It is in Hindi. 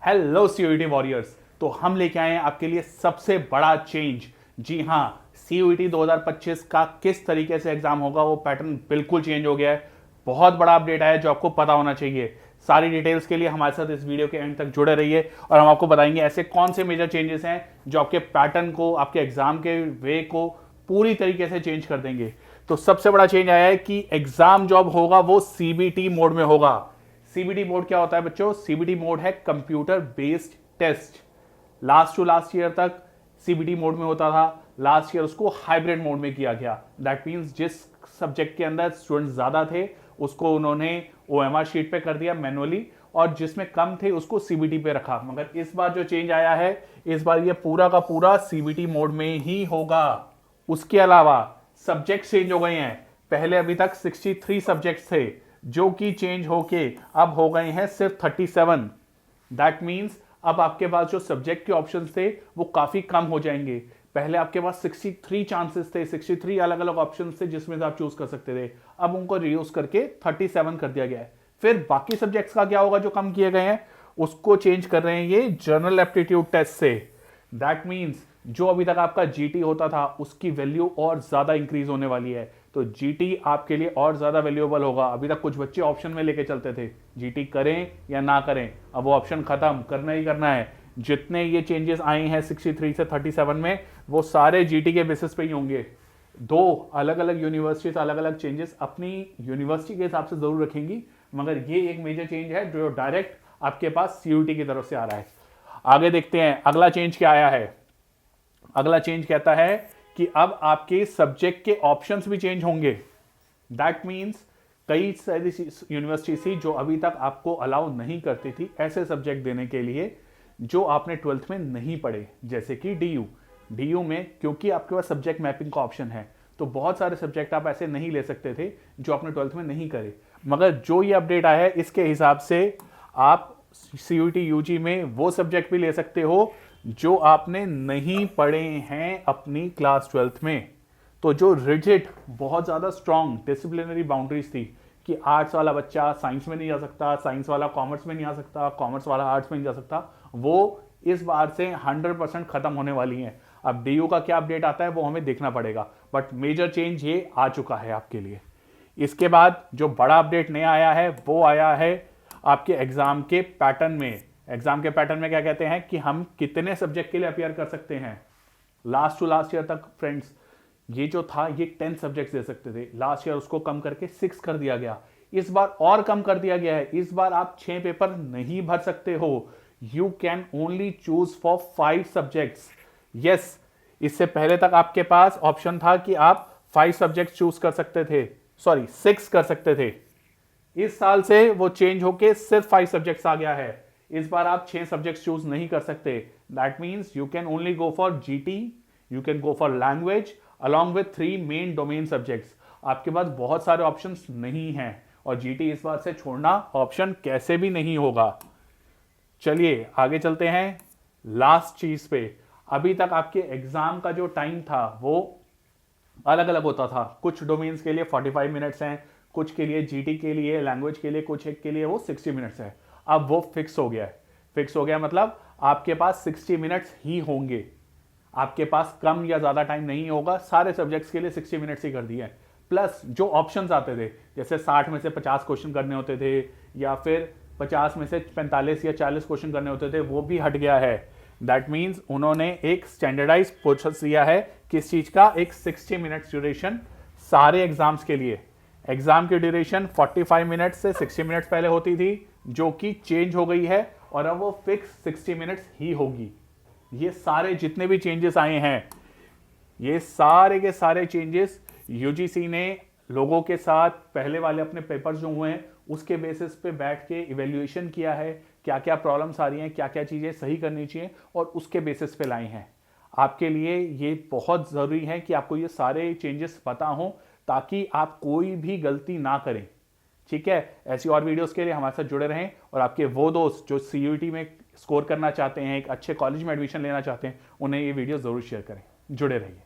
Hello CUET warriors. तो हम लेके आए हैं आपके लिए सबसे बड़ा चेंज। जी हाँ, सीयूईटी 2025 का किस तरीके से एग्जाम होगा वो पैटर्न बिल्कुल चेंज हो गया है। बहुत बड़ा अपडेट आया है जो आपको पता होना चाहिए। सारी डिटेल्स के लिए हमारे साथ इस वीडियो के एंड तक जुड़े रहिए और हम आपको बताएंगे ऐसे कौन से मेजर चेंजेस हैं जो आपके पैटर्न को, आपके एग्जाम के वे को पूरी तरीके से चेंज कर देंगे। तो सबसे बड़ा चेंज आया है कि एग्जाम जॉब होगा वो सीबीटी मोड में होगा। सीबीटी मोड क्या होता है बच्चों? सीबीटी मोड है computer based test. Last to last year तक सीबीटी मोड में होता था, लास्ट ईयर उसको हाइब्रिड मोड में किया गया। दैट मींस जिस सब्जेक्ट के अंदर स्टूडेंट्स ज्यादा थे उसको उन्होंने ओएमआर शीट पे कर दिया मैनुअली, और जिसमें कम थे उसको सीबीटी पे रखा। मगर इस बार जो चेंज आया है, इस बार ये पूरा का पूरा सीबीटी मोड में ही होगा। उसके अलावा सब्जेक्ट चेंज हो गए हैं। पहले अभी तक 63 सब्जेक्ट्स थे जो कि चेंज होके अब हो गए हैं सिर्फ 37। दैट मीन्स अब आपके पास जो सब्जेक्ट के ऑप्शंस थे वो काफी कम हो जाएंगे। पहले आपके पास 63 चांसेस थे, 63 अलग अलग ऑप्शंस थे जिसमें से आप चूज कर सकते थे। अब उनको रिड्यूस करके 37 कर दिया गया है। फिर बाकी सब्जेक्ट्स का क्या होगा जो कम किए गए हैं? उसको चेंज कर रहे हैं ये जनरल एप्टीट्यूड टेस्ट से। दैट मीन्स जो अभी तक आपका जीटी होता था उसकी वैल्यू और ज्यादा इंक्रीज होने वाली है। तो जीटी आपके लिए और ज्यादा वैल्यूएबल होगा। अभी तक कुछ बच्चे ऑप्शन में लेके चलते थे जीटी करें या ना करें, अब वो ऑप्शन खत्म, करना ही करना है। जितने ये चेंजेस आए हैं 63 से 37 में, वो सारे जीटी के बेसिस पे ही होंगे। दो अलग अलग यूनिवर्सिटीज अलग अलग चेंजेस अपनी यूनिवर्सिटी के हिसाब से जरूर रखेंगी, मगर ये एक मेजर चेंज है जो डायरेक्ट आपके पास सीयूटी की तरफ से आ रहा है। आगे देखते हैं अगला चेंज क्या आया है। अगला चेंज कहता है कि अब आपके सब्जेक्ट के ऑप्शंस भी चेंज होंगे। दैट मींस कई सारी यूनिवर्सिटी थी जो अभी तक आपको अलाउ नहीं करती थी ऐसे सब्जेक्ट देने के लिए जो आपने 12th में नहीं पढ़े, जैसे कि डीयू में क्योंकि आपके पास सब्जेक्ट मैपिंग का ऑप्शन है तो बहुत सारे सब्जेक्ट आप ऐसे नहीं ले सकते थे जो आपने 12th में नहीं करे। मगर जो ये अपडेट आया है इसके हिसाब से आप सीयूटी यूजी में वो सब्जेक्ट भी ले सकते हो जो आपने नहीं पढ़े हैं अपनी क्लास 12th में। तो जो रिजिड, बहुत ज्यादा स्ट्रॉन्ग डिसिप्लिनरी बाउंड्रीज थी कि आर्ट्स वाला बच्चा साइंस में नहीं जा सकता, साइंस वाला कॉमर्स में नहीं आ सकता, कॉमर्स वाला आर्ट्स में नहीं जा सकता, वो इस बार से 100% खत्म होने वाली हैं। अब डीयू का क्या अपडेट आता है वो हमें देखना पड़ेगा, बट मेजर चेंज ये आ चुका है आपके लिए। इसके बाद जो बड़ा अपडेट नया आया है वो आया है आपके एग्जाम के पैटर्न में। एग्जाम के पैटर्न में क्या कहते हैं कि हम कितने सब्जेक्ट के लिए अपियर कर सकते हैं। लास्ट टू लास्ट ईयर तक फ्रेंड्स ये जो था ये 10 सब्जेक्ट्स दे सकते थे, लास्ट ईयर उसको कम करके 6 कर दिया गया। इस बार और कम कर दिया गया है, इस बार आप 6 पेपर नहीं भर सकते हो। You can only choose for 5 subjects. Yes, इससे पहले तक आपके पास ऑप्शन था कि आप 5 सब्जेक्ट चूज कर सकते थे, सॉरी 6 कर सकते थे। इस साल से वो चेंज होके सिर्फ 5 सब्जेक्ट्स आ गया है। इस बार आप 6 सब्जेक्ट्स चूज नहीं कर सकते। That means you can only go for GT, you can go for language along with 3 main domain subjects. आपके पास बहुत सारे ऑप्शंस नहीं हैं और जीटी इस बार से छोड़ना ऑप्शन कैसे भी नहीं होगा। चलिए आगे चलते हैं लास्ट चीज पे। अभी तक आपके एग्जाम का जो टाइम था वो अलग अलग होता था। कुछ डोमेन्स के लिए 45 मिनट्स हैं, कुछ के लिए जीटी के लिए, लैंग्वेज के लिए, कुछ एक के लिए वो 60 मिनट्स है। अब वो फिक्स हो गया है। फिक्स हो गया मतलब आपके पास 60 मिनट्स ही होंगे, आपके पास कम या ज्यादा टाइम नहीं होगा। सारे सब्जेक्ट्स के लिए 60 मिनट्स ही कर दिए हैं। प्लस जो ऑप्शंस आते थे जैसे 60 में से 50 क्वेश्चन करने होते थे या फिर 50 में से 45 या 40 क्वेश्चन करने होते थे, वो भी हट गया है। दैट मीन्स उन्होंने एक स्टैंडर्डाइज प्रोसेस दिया है किस चीज का, एक 60 मिनट्स ड्यूरेशन सारे एग्जाम्स के लिए। एग्जाम की ड्यूरेशन 45 मिनट्स से 60 मिनट्स पहले होती थी जो कि चेंज हो गई है और अब वो फिक्स 60 मिनट्स ही होगी। ये सारे जितने भी चेंजेस आए हैं, ये सारे के सारे चेंजेस यूजीसी ने लोगों के साथ पहले वाले अपने पेपर्स जो हुए हैं उसके बेसिस पे बैठ के इवेल्युएशन किया है, क्या क्या प्रॉब्लम्स आ रही हैं, क्या क्या चीजें सही करनी चाहिए, और उसके बेसिस पे लाए हैं। आपके लिए ये बहुत जरूरी है कि आपको ये सारे चेंजेस पता हो ताकि आप कोई भी गलती ना करें। ठीक है, ऐसी और वीडियोस के लिए हमारे साथ जुड़े रहें और आपके वो दोस्त जो सीयूईटी में स्कोर करना चाहते हैं, एक अच्छे कॉलेज में एडमिशन लेना चाहते हैं, उन्हें ये वीडियो जरूर शेयर करें। जुड़े रहिए।